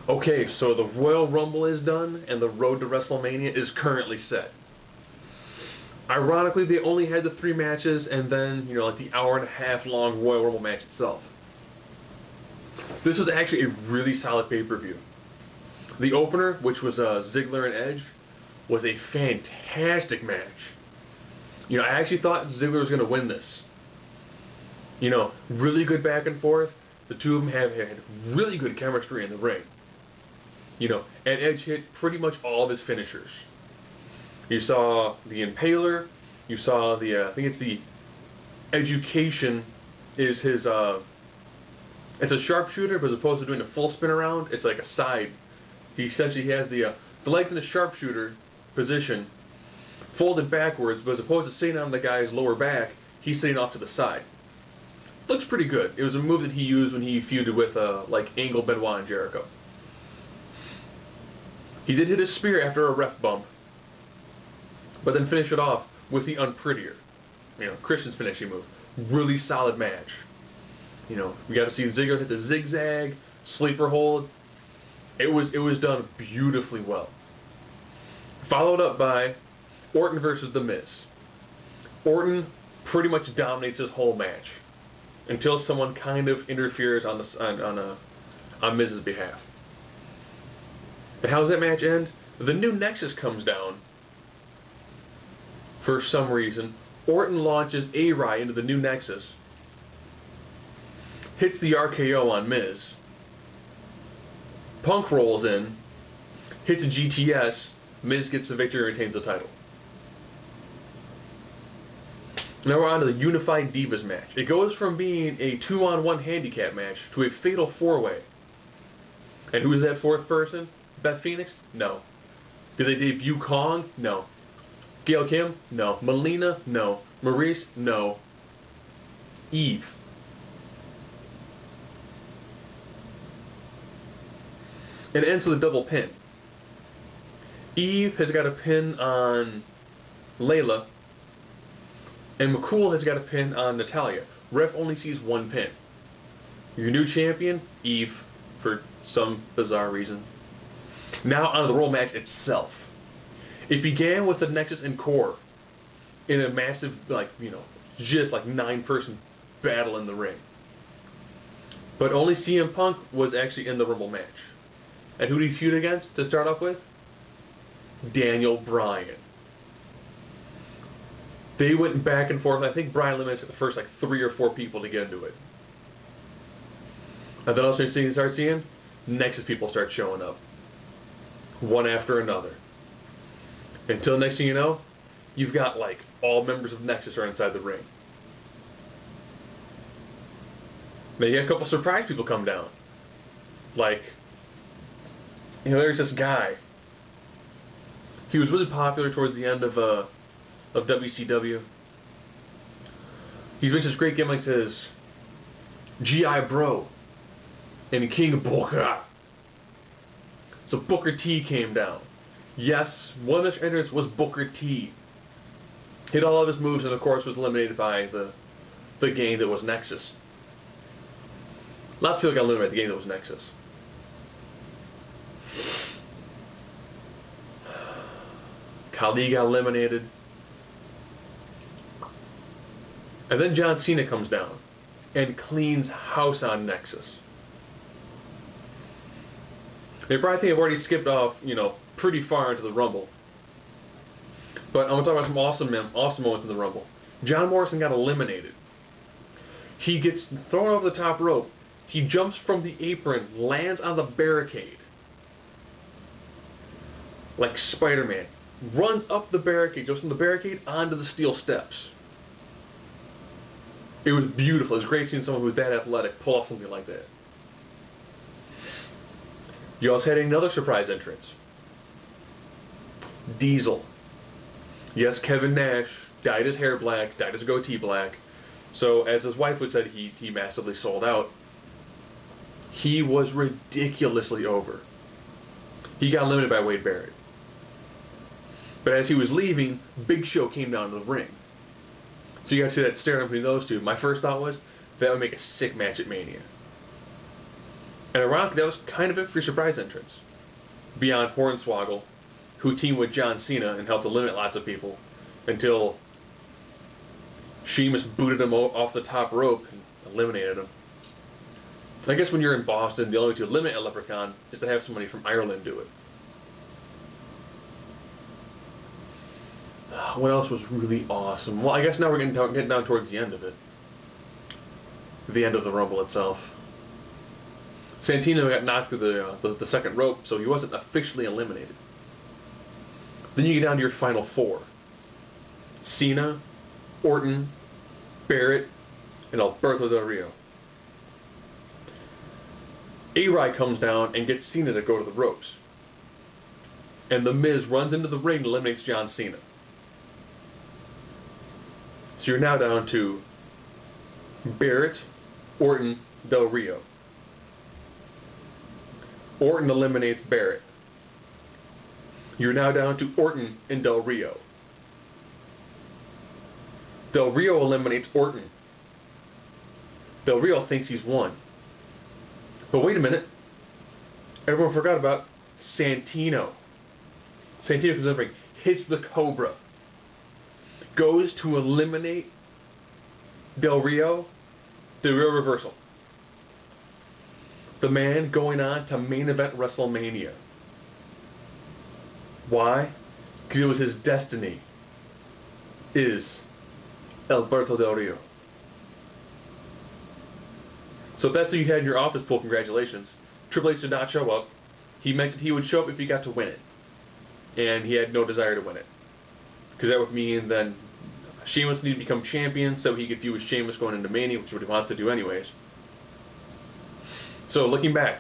Okay, so the Royal Rumble is done, and the road to WrestleMania is currently set. Ironically, they only had the three matches, and then, like the hour and a half long Royal Rumble match itself. This was actually a really solid pay-per-view. The opener, which was Ziggler and Edge, was a fantastic match. I actually thought Ziggler was going to win this. Really good back and forth. The two of them have had really good chemistry in the ring. And Edge hit pretty much all of his finishers. You saw the Impaler. You saw the, I think it's the Education is his, it's a sharpshooter, but as opposed to doing a full spin around, it's like a side. He essentially has the legs in the sharpshooter position folded backwards, but as opposed to sitting on the guy's lower back, he's sitting off to the side. Looks pretty good. It was a move that he used when he feuded with like Angle, Benoit, and Jericho. He did hit a spear after a ref bump, but then finished it off with the unprettier, Christian's finishing move. Really solid match. We got to see Ziggler hit the zigzag, sleeper hold. It was done beautifully well. Followed up by Orton versus The Miz. Orton pretty much dominates this whole match until someone kind of interferes on Miz's behalf. And how does that match end? The new Nexus comes down for some reason. Orton launches A-Rye into the new Nexus, hits the RKO on Miz. Punk rolls in, hits a GTS. Miz gets the victory and retains the title. Now we're on to the Unified Divas match. It goes from being a 2-on-1 handicap match to a fatal 4-way. And who is that fourth person? Beth Phoenix? No. Did they debut Kong? No. Gail Kim? No. Melina? No. Maurice? No. Eve. It ends with a double pin. Eve has got a pin on Layla, and McCool has got a pin on Natalia. Ref only sees one pin. Your new champion, Eve, for some bizarre reason. Now on to the Royal match itself. It began with the Nexus and Core in a massive, just like 9-person battle in the ring. But only CM Punk was actually in the Rumble match. And who did he feud against to start off with? Daniel Bryan. They went back and forth. I think Bryan eliminated the first 3 or 4 people to get into it. And then all of a sudden you start seeing Nexus people start showing up. One after another. Until next thing you know, you've got all members of Nexus are inside the ring. Now you got a couple surprise people come down. There's this guy. He was really popular towards the end of WCW. He's been such great gimmicks as G.I. Bro and King Booker. So Booker T came down. Yes, one of his entrants was Booker T. Hit all of his moves and of course was eliminated by the gang that was Nexus. Lots of people got eliminated by the gang that was Nexus. Khali got eliminated. And then John Cena comes down and cleans house on Nexus. They probably think I've already skipped off, pretty far into the Rumble. But I'm going to talk about some awesome moments in the Rumble. John Morrison got eliminated. He gets thrown over the top rope. He jumps from the apron, lands on the barricade. Like Spider-Man. Runs up the barricade, goes from the barricade onto the steel steps. It was beautiful. It was great seeing someone who was that athletic pull off something like that. You also had another surprise entrance. Diesel. Yes, Kevin Nash dyed his hair black, dyed his goatee black. So, as his wife would say, he massively sold out. He was ridiculously over. He got eliminated by Wade Barrett. But as he was leaving, Big Show came down to the ring. So you got to see that staring between those two. My first thought was, that would make a sick match at Mania. And ironically, that was kind of it for your surprise entrance. Beyond Hornswoggle, who teamed with John Cena and helped eliminate lots of people until Sheamus booted him off the top rope and eliminated him. I guess when you're in Boston, the only way to eliminate a leprechaun is to have somebody from Ireland do it. What else was really awesome? Well, I guess now we're getting down towards the end of it. The end of the Rumble itself. Santino got knocked through the second rope, so he wasn't officially eliminated. Then you get down to your final four. Cena, Orton, Barrett, and Alberto Del Rio. A-Rod comes down and gets Cena to go to the ropes. And The Miz runs into the ring and eliminates John Cena. So you're now down to Barrett, Orton, Del Rio. Orton eliminates Barrett. You're now down to Orton and Del Rio. Del Rio eliminates Orton. Del Rio thinks he's won. But wait a minute. Everyone forgot about Santino. Santino comes in the ring, hits the Cobra, goes to eliminate Del Rio. Del Rio reversal. The man going on to main event WrestleMania. Why? Because it was his destiny. Is Alberto Del Rio. So if that's who you had in your office pool, congratulations. Triple H did not show up. He mentioned he would show up if he got to win it. And he had no desire to win it. Because that would mean then Sheamus needed to become champion so he could feud with Sheamus going into Mania, which is what he wants to do anyways. So looking back,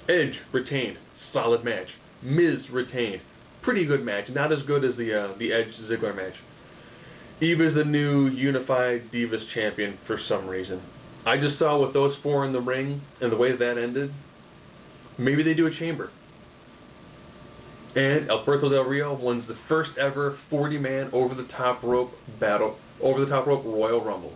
Edge retained, solid match. Miz retained, pretty good match, not as good as the Edge Ziggler match. Eve is the new unified Divas champion for some reason. I just saw with those four in the ring and the way that ended, maybe they do a chamber. And Alberto Del Rio wins the first ever 40-man over the top rope battle, over the top rope Royal Rumble.